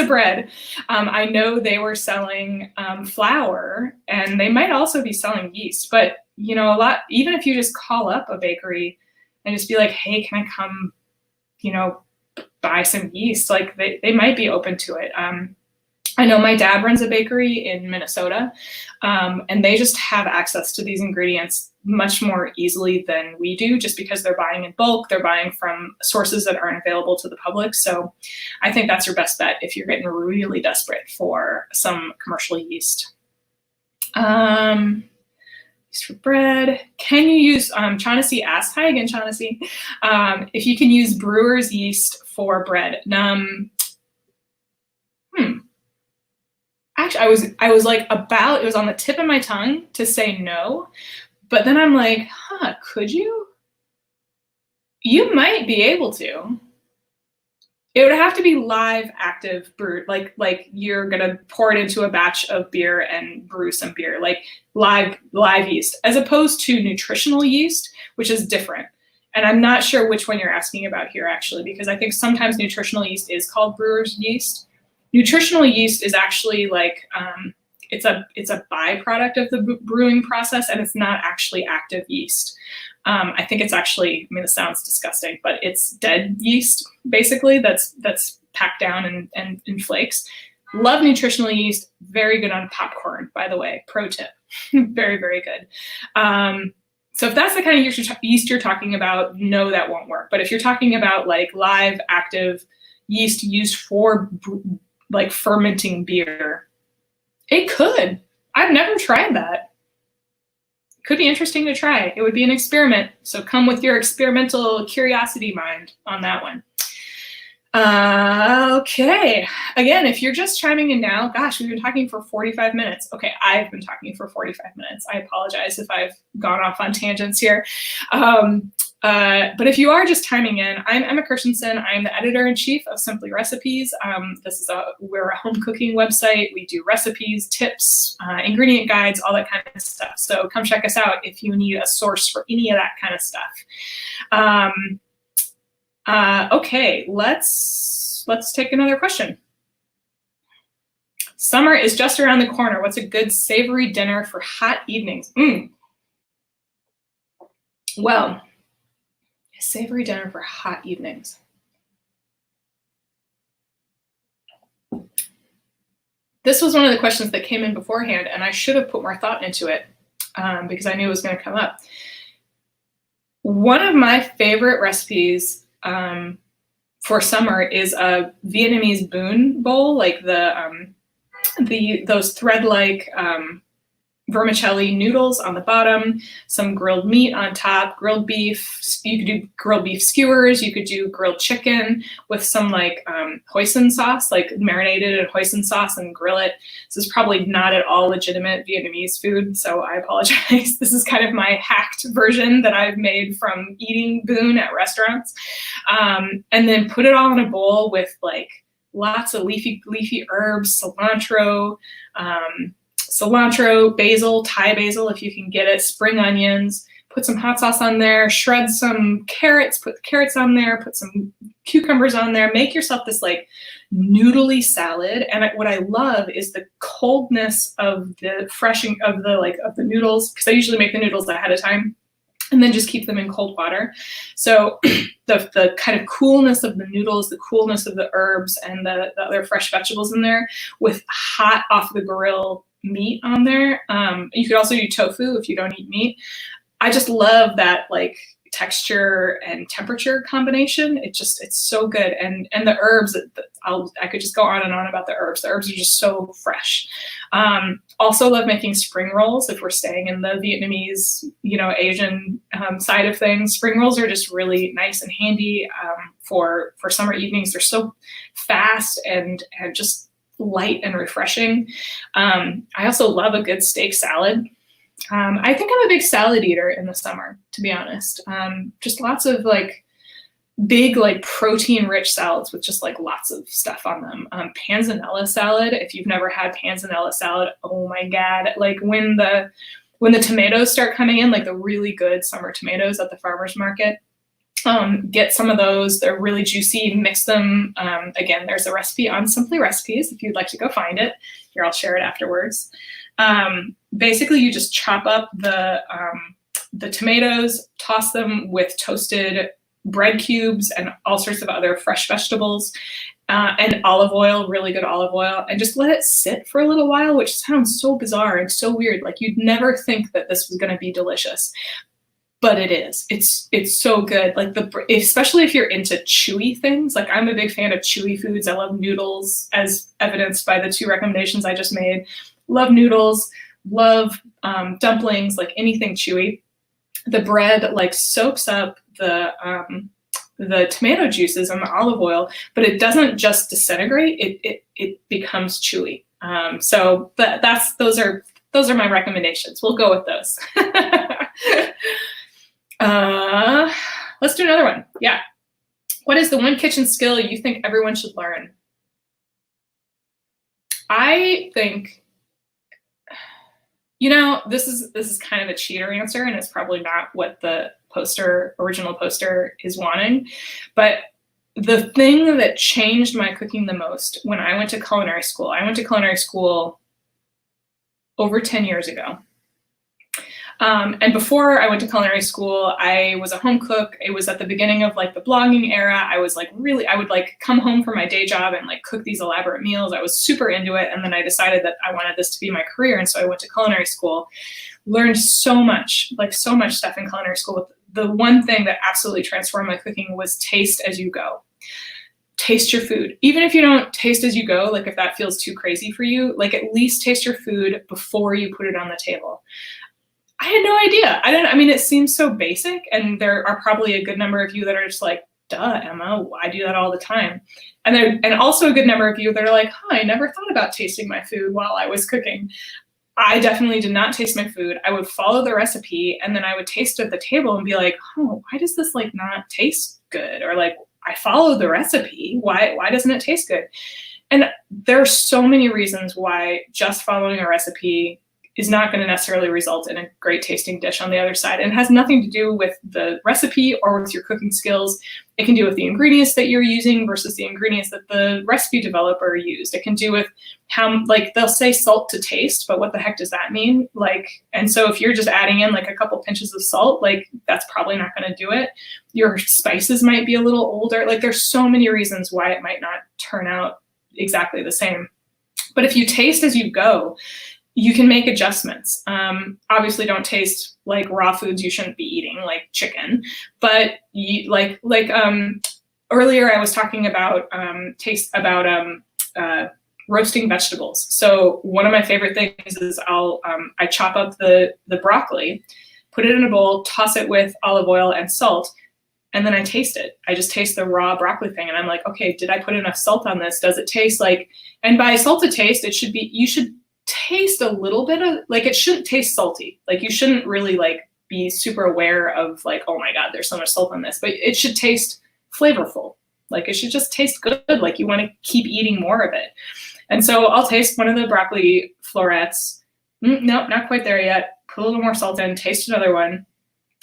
bread. I know they were selling flour, and they might also be selling yeast. But a lot. Even if you just call up a bakery and just be like, "Hey, can I come? Buy some yeast?" Like they might be open to it. I know my dad runs a bakery in Minnesota, and they just have access to these ingredients much more easily than we do, just because they're buying in bulk. They're buying from sources that aren't available to the public. So I think that's your best bet if you're getting really desperate for some commercial yeast. Yeast for bread. Can you use, Shaughnessy asked, hi again, Shaughnessy, if you can use brewer's yeast for bread. Actually, I was like it was on the tip of my tongue to say no, but then I'm like, could you? You might be able to. It would have to be live, active brewed, like you're gonna pour it into a batch of beer and brew some beer, like live yeast, as opposed to nutritional yeast, which is different. And I'm not sure which one you're asking about here, actually, because I think sometimes nutritional yeast is called brewer's yeast. Nutritional yeast is actually like it's a byproduct of the brewing process, and it's not actually active yeast. I think it's actually, I mean, it sounds disgusting, but it's dead yeast basically that's packed down and in flakes. Love nutritional yeast. Very good on popcorn, by the way. Pro tip. Very, very good. So if that's the kind of yeast you're talking about, no, that won't work. But if you're talking about like live, active yeast used for like fermenting beer, it could. I've never tried that. Could be interesting to try. It would be an experiment. So come with your experimental curiosity mind on that one. Okay. Again, if you're just chiming in now, gosh, we've been talking for 45 minutes. Okay, I've been talking for 45 minutes. I apologize if I've gone off on tangents here. But if you are just chiming in, I'm Emma Christensen. I'm the editor-in-chief of Simply Recipes. We're a home cooking website. We do recipes, tips, ingredient guides, all that kind of stuff. So come check us out if you need a source for any of that kind of stuff. Okay, let's take another question. Summer is just around the corner. What's a good savory dinner for hot evenings? Well, a savory dinner for hot evenings. This was one of the questions that came in beforehand, and I should have put more thought into it because I knew it was going to come up. One of my favorite recipes for summer is a Vietnamese bún bowl, like those thread-like vermicelli noodles on the bottom, some grilled meat on top, grilled beef. You could do grilled beef skewers. You could do grilled chicken with some like hoisin sauce, like marinated in hoisin sauce, and grill it. This is probably not at all legitimate Vietnamese food, so I apologize. This is kind of my hacked version that I've made from eating bún at restaurants. And then put it all in a bowl with like lots of leafy herbs, cilantro, basil, Thai basil if you can get it, spring onions, put some hot sauce on there, shred some carrots, put the carrots on there, put some cucumbers on there, make yourself this like noodly salad. And what I love is the coldness of the of the noodles, because I usually make the noodles ahead of time and then just keep them in cold water. So the kind of coolness of the noodles, the coolness of the herbs and the other fresh vegetables in there with hot off the grill meat on there. You could also do tofu if you don't eat meat. I just love that like texture and temperature combination. It's so good. And the herbs, I could just go on and on about the herbs. The herbs are just so fresh. Also love making spring rolls. If we're staying in the Vietnamese, Asian side of things, spring rolls are just really nice and handy for summer evenings. They're so fast and just light and refreshing. I also love a good steak salad. I think I'm a big salad eater in the summer, to be honest. Just lots of big protein rich salads with just lots of stuff on them. Panzanella salad, if you've never had panzanella salad, oh my God. When the tomatoes start coming in, the really good summer tomatoes at the farmer's market, get some of those. They're really juicy. Mix them. Again, there's a recipe on Simply Recipes if you'd like to go find it. Here, I'll share it afterwards. Basically, you just chop up the tomatoes, toss them with toasted bread cubes and all sorts of other fresh vegetables, and olive oil, really good olive oil, and just let it sit for a little while, which sounds so bizarre and so weird. You'd never think that this was going to be delicious. But it is. It's so good. Especially if you're into chewy things. I'm a big fan of chewy foods. I love noodles, as evidenced by the 2 recommendations I just made. Love noodles. Love dumplings. Anything chewy. The bread soaks up the tomato juices and the olive oil, but it doesn't just disintegrate. It becomes chewy. So those are my recommendations. We'll go with those. Let's do another one. Yeah. What is the one kitchen skill you think everyone should learn? I think, this is kind of a cheater answer, and it's probably not what the original poster is wanting. But the thing that changed my cooking the most when I went to culinary school over 10 years ago. And before I went to culinary school, I was a home cook. It was at the beginning of the blogging era. I was I would come home from my day job and cook these elaborate meals. I was super into it. And then I decided that I wanted this to be my career. And so I went to culinary school, learned so much stuff in culinary school. The one thing that absolutely transformed my cooking was taste as you go. Taste your food. Even if you don't taste as you go, if that feels too crazy for you, at least taste your food before you put it on the table. I had no idea. It seems so basic, and there are probably a good number of you that are just duh, Emma, I do that all the time. And also a good number of you that are I never thought about tasting my food while I was cooking. I definitely did not taste my food. I would follow the recipe, and then I would taste at the table and be oh, why does this not taste good? Or I followed the recipe. Why doesn't it taste good? And there are so many reasons why just following a recipe is not going to necessarily result in a great tasting dish on the other side. And it has nothing to do with the recipe or with your cooking skills. It can do with the ingredients that you're using versus the ingredients that the recipe developer used. It can do with how, they'll say salt to taste, but what the heck does that mean? And so if you're just adding in a couple pinches of salt, that's probably not going to do it. Your spices might be a little older. There's so many reasons why it might not turn out exactly the same. But if you taste as you go, you can make adjustments. Obviously, don't taste raw foods you shouldn't be eating, like chicken. But earlier, I was talking about roasting vegetables. So one of my favorite things is I chop up the broccoli, put it in a bowl, toss it with olive oil and salt, and then I taste it. I just taste the raw broccoli thing, and I'm okay, did I put enough salt on this? Does it taste and by salt to taste, you should taste a little bit of it shouldn't taste salty. You shouldn't really be super aware of oh my God, there's so much salt on this, but it should taste flavorful. It should just taste good. You want to keep eating more of it. And so I'll taste one of the broccoli florets. Nope, not quite there yet. Put a little more salt in, taste another one.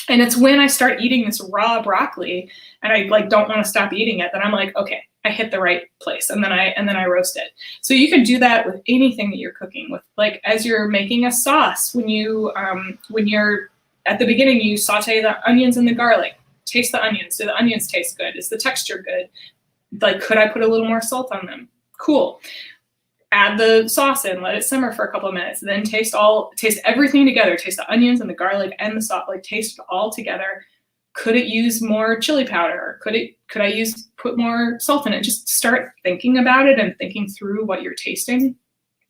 And it's when I start eating this raw broccoli and I don't want to stop eating it, that I'm okay, I hit the right place, and then I roast it. So you can do that with anything that you're cooking with. As you're making a sauce, when you're at the beginning, you saute the onions and the garlic. Taste the onions. Do the onions taste good? Is the texture good? Could I put a little more salt on them? Cool. Add the sauce in, let it simmer for a couple of minutes, then taste everything together. Taste the onions and the garlic and the sauce, taste it all together. Could it use more chili powder? Could I put more salt in it? Just start thinking about it and thinking through what you're tasting.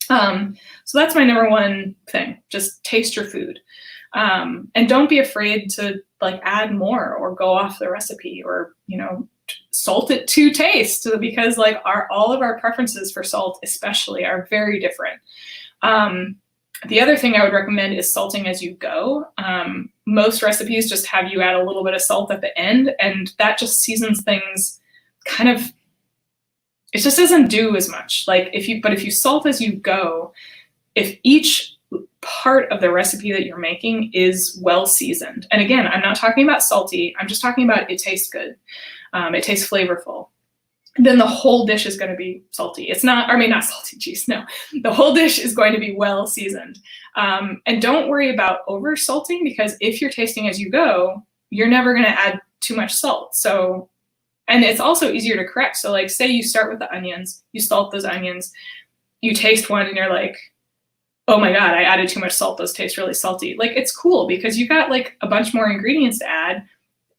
So that's my number one thing. Just taste your food. And don't be afraid to like add more or go off the recipe, or, you know, salt it to taste, because like all of our preferences for salt especially are very different. The other thing I would recommend is salting as you go. Most recipes just have you add a little bit of salt at the end, and that just seasons things kind of, it just doesn't do as much. Like if you salt as you go, if each part of the recipe that you're making is well seasoned, and again, I'm not talking about salty, I'm just talking about it tastes good, it tastes flavorful, then the whole dish is going to be salty. It's not, I mean, not salty, geez, no. The whole dish is going to be well seasoned. And don't worry about over salting, because if you're tasting as you go, you're never going to add too much salt. So, and it's also easier to correct. So like, say you start with the onions, you salt those onions, you taste one and you're like, oh my God, I added too much salt. Those taste really salty. Like, it's cool because you got like a bunch more ingredients to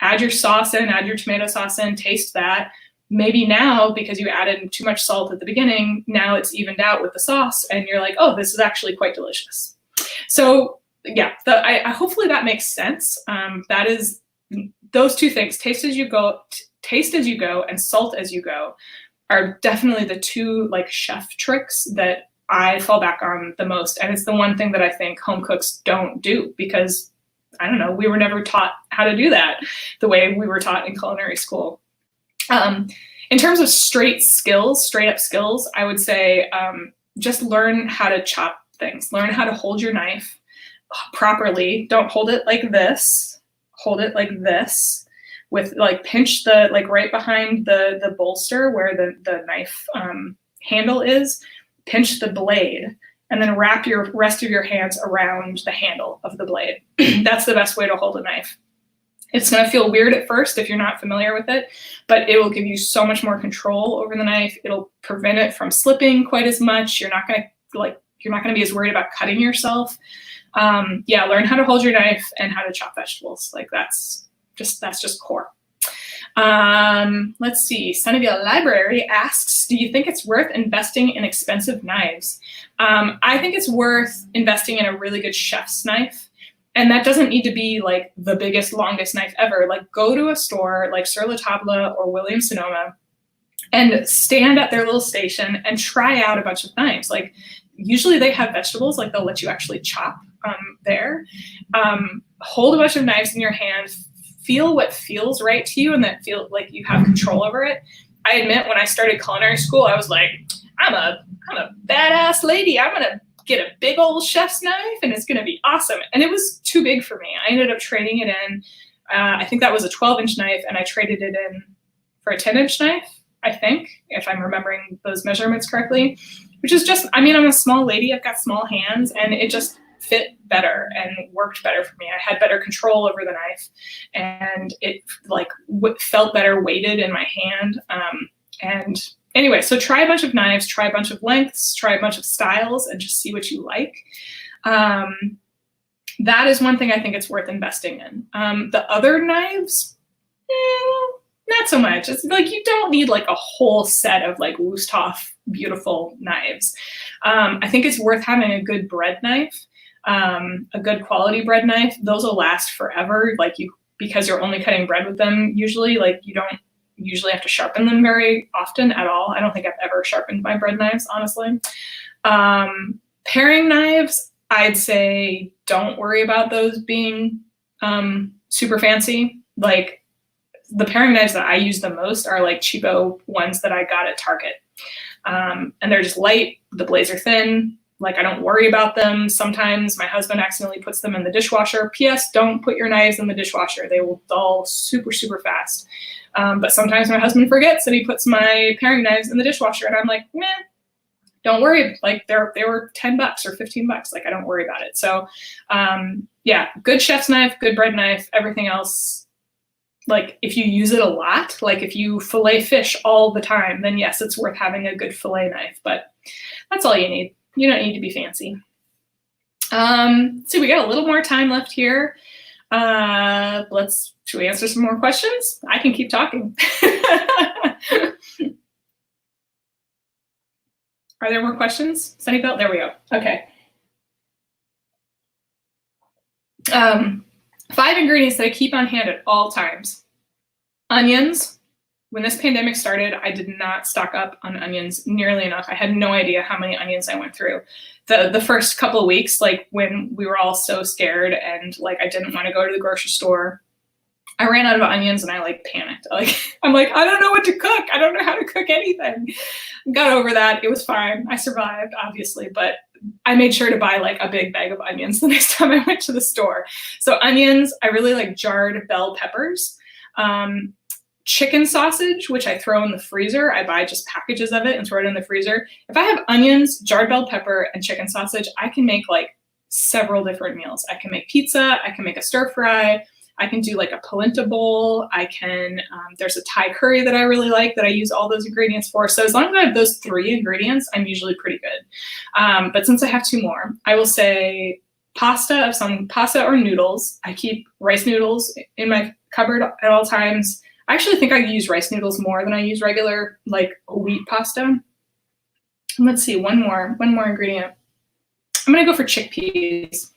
add your sauce in, add your tomato sauce in, taste that. Maybe now, because you added too much salt at the beginning, now it's evened out with the sauce and you're like, oh, this is actually quite delicious. So yeah, hopefully that makes sense. That is those two things, taste as you go and salt as you go, are definitely the two like chef tricks that I fall back on the most. And it's the one thing that I think home cooks don't do, because I don't know, we were never taught how to do that the way we were taught in culinary school. In terms of straight up skills, I would say just learn how to chop things. Learn how to hold your knife properly. Don't hold it like this. Hold it like this, with like pinch the, like right behind the bolster where the knife handle is, pinch the blade, and then wrap your rest of your hands around the handle of the blade. That's the best way to hold a knife. It's going to feel weird at first if you're not familiar with it, but it will give you so much more control over the knife. It'll prevent it from slipping quite as much. You're not going to be as worried about cutting yourself. Yeah, learn how to hold your knife and how to chop vegetables. Like that's just core. Let's see. Sunnyvale Library asks, do you think it's worth investing in expensive knives? I think it's worth investing in a really good chef's knife. And that doesn't need to be like the biggest, longest knife ever. Like go to a store like Sur La Table or Williams Sonoma and stand at their little station and try out a bunch of knives. Like usually they have vegetables, like they'll let you actually chop there. Hold a bunch of knives in your hand, feel what feels right to you and that feel like you have control over it. I admit when I started culinary school, I was like, I'm a badass lady. I'm gonna get a big old chef's knife and it's going to be awesome. And it was too big for me. I ended up trading it in. I think that was a 12-inch knife and I traded it in for a 10-inch knife, I think, if I'm remembering those measurements correctly, which is just, I mean, I'm a small lady, I've got small hands, and it just fit better and worked better for me. I had better control over the knife and it like felt better weighted in my hand. And anyway, so try a bunch of knives, try a bunch of lengths, try a bunch of styles, and just see what you like. That is one thing I think it's worth investing in. The other knives, not so much. It's like you don't need like a whole set of like Wusthof beautiful knives. I think it's worth having a good bread knife, a good quality bread knife. Those will last forever. Like because you're only cutting bread with them usually. Like you don't usually have to sharpen them very often at all. I don't think I've ever sharpened my bread knives, honestly. Paring knives, I'd say don't worry about those being super fancy. Like the paring knives that I use the most are like cheapo ones that I got at Target. And they're just light, the blades are thin, like I don't worry about them. Sometimes my husband accidentally puts them in the dishwasher. P.S. Don't put your knives in the dishwasher. They will dull super, super fast. But sometimes my husband forgets that he puts my paring knives in the dishwasher and I'm like, meh, don't worry. Like they were $10 or $15. Like I don't worry about it. So yeah, good chef's knife, good bread knife, everything else. Like if you use it a lot, like if you fillet fish all the time, then yes, it's worth having a good fillet knife, but that's all you need. You don't need to be fancy. So we got a little more time left here. Should we answer some more questions? I can keep talking. Are there more questions? Sunnyvale, there we go. Okay. 5 ingredients that I keep on hand at all times. Onions. When this pandemic started, I did not stock up on onions nearly enough. I had no idea how many onions I went through. The first couple of weeks, like when we were all so scared and like I didn't want to go to the grocery store, I ran out of onions and I like panicked. I'm like, I don't know what to cook. I don't know how to cook anything. Got over that. It was fine. I survived, obviously, but I made sure to buy like a big bag of onions the next time I went to the store. So onions, I really like jarred bell peppers. Chicken sausage, which I throw in the freezer. I buy just packages of it and throw it in the freezer. If I have onions, jarred bell pepper, and chicken sausage, I can make like several different meals. I can make pizza. I can make a stir fry. I can do like a polenta bowl. I can, there's a Thai curry that I really like that I use all those ingredients for. So as long as I have those 3 ingredients, I'm usually pretty good. But since I have 2 more, I will say pasta or noodles. I keep rice noodles in my cupboard at all times. I actually think I use rice noodles more than I use regular like wheat pasta. Let's see, one more ingredient. I'm gonna go for chickpeas.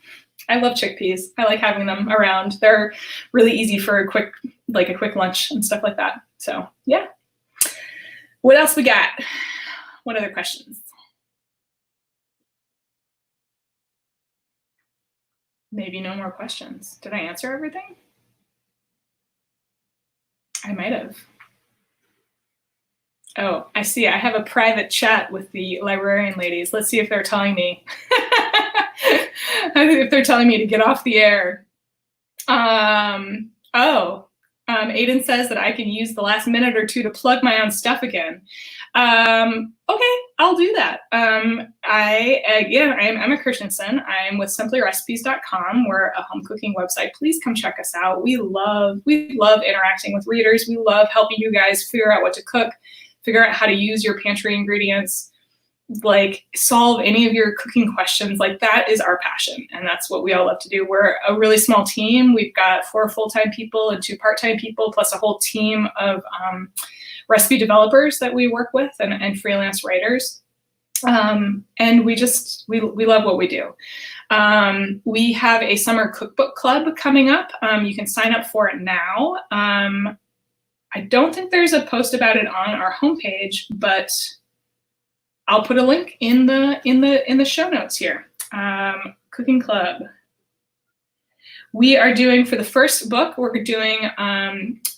I love chickpeas. I like having them around. They're really easy for a quick lunch and stuff like that. So yeah. What else we got? What other questions? Maybe no more questions. Did I answer everything? I might have. Oh, I see. I have a private chat with the librarian ladies. Let's see if they're telling me. If they're telling me to get off the air. Aiden says that I can use the last minute or 2 to plug my own stuff again. Okay, I'll do that. I'm Emma Christensen. I'm with simplyrecipes.com. We're a home cooking website. Please come check us out. We love interacting with readers. We love helping you guys figure out what to cook, figure out how to use your pantry ingredients, like solve any of your cooking questions. Like that is our passion. And that's what we all love to do. We're a really small team. We've got 4 full-time people and 2 part-time people, plus a whole team of recipe developers that we work with and freelance writers. And we love what we do. We have a summer cookbook club coming up. You can sign up for it now. I don't think there's a post about it on our homepage, but I'll put a link in the show notes here. Cooking club. We are doing, for the first book, we're doing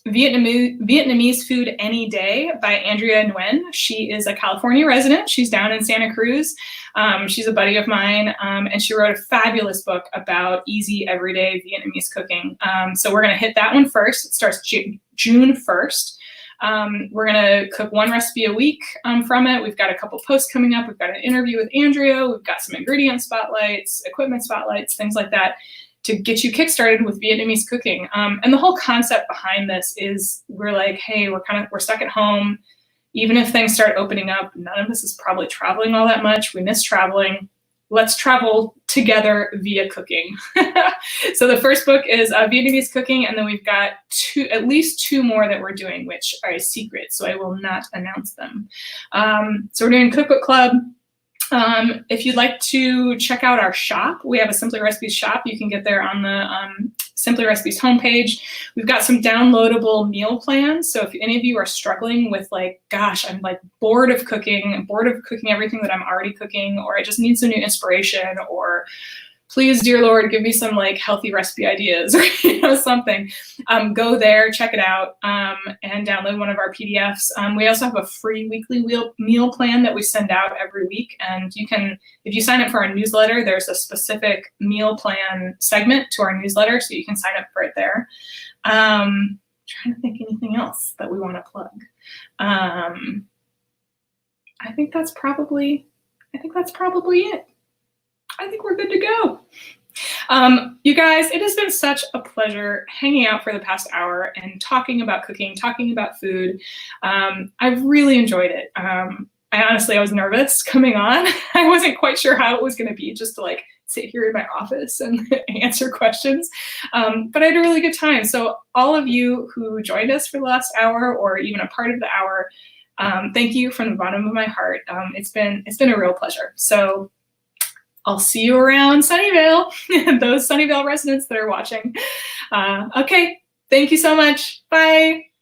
Vietnamese Food Any Day by Andrea Nguyen. She is a California resident. She's down in Santa Cruz. She's a buddy of mine, and she wrote a fabulous book about easy, everyday Vietnamese cooking. So we're going to hit that one first. It starts June 1st. We're going to cook 1 recipe a week from it. We've got a couple posts coming up. We've got an interview with Andrea. We've got some ingredient spotlights, equipment spotlights, things like that, to get you kickstarted with Vietnamese cooking. And the whole concept behind this is we're like, hey, we're stuck at home. Even if things start opening up, none of us is probably traveling all that much. We miss traveling. Let's travel together via cooking. So the first book is Vietnamese cooking, and then we've got at least 2 more that we're doing, which are a secret, so I will not announce them. So we're doing Cookbook Club. If you'd like to check out our shop, we have a Simply Recipes shop. You can get there on the Simply Recipes homepage. We've got some downloadable meal plans. So if any of you are struggling with like, gosh, I'm like bored of cooking everything that I'm already cooking, or I just need some new inspiration, or please, dear Lord, give me some like healthy recipe ideas or something. Go there, check it out, and download one of our PDFs. We also have a free weekly meal plan that we send out every week. And you can, if you sign up for our newsletter, there's a specific meal plan segment to our newsletter, so you can sign up for it there. Trying to think anything else that we want to plug. I think that's probably it. I think we're good to go. You guys, it has been such a pleasure hanging out for the past hour and talking about cooking, talking about food. I've really enjoyed it. I was nervous coming on. I wasn't quite sure how it was going to be, just to like sit here in my office and answer questions. But I had a really good time. So all of you who joined us for the last hour or even a part of the hour, thank you from the bottom of my heart. It's been a real pleasure. So I'll see you around Sunnyvale, those Sunnyvale residents that are watching. Okay, thank you so much. Bye.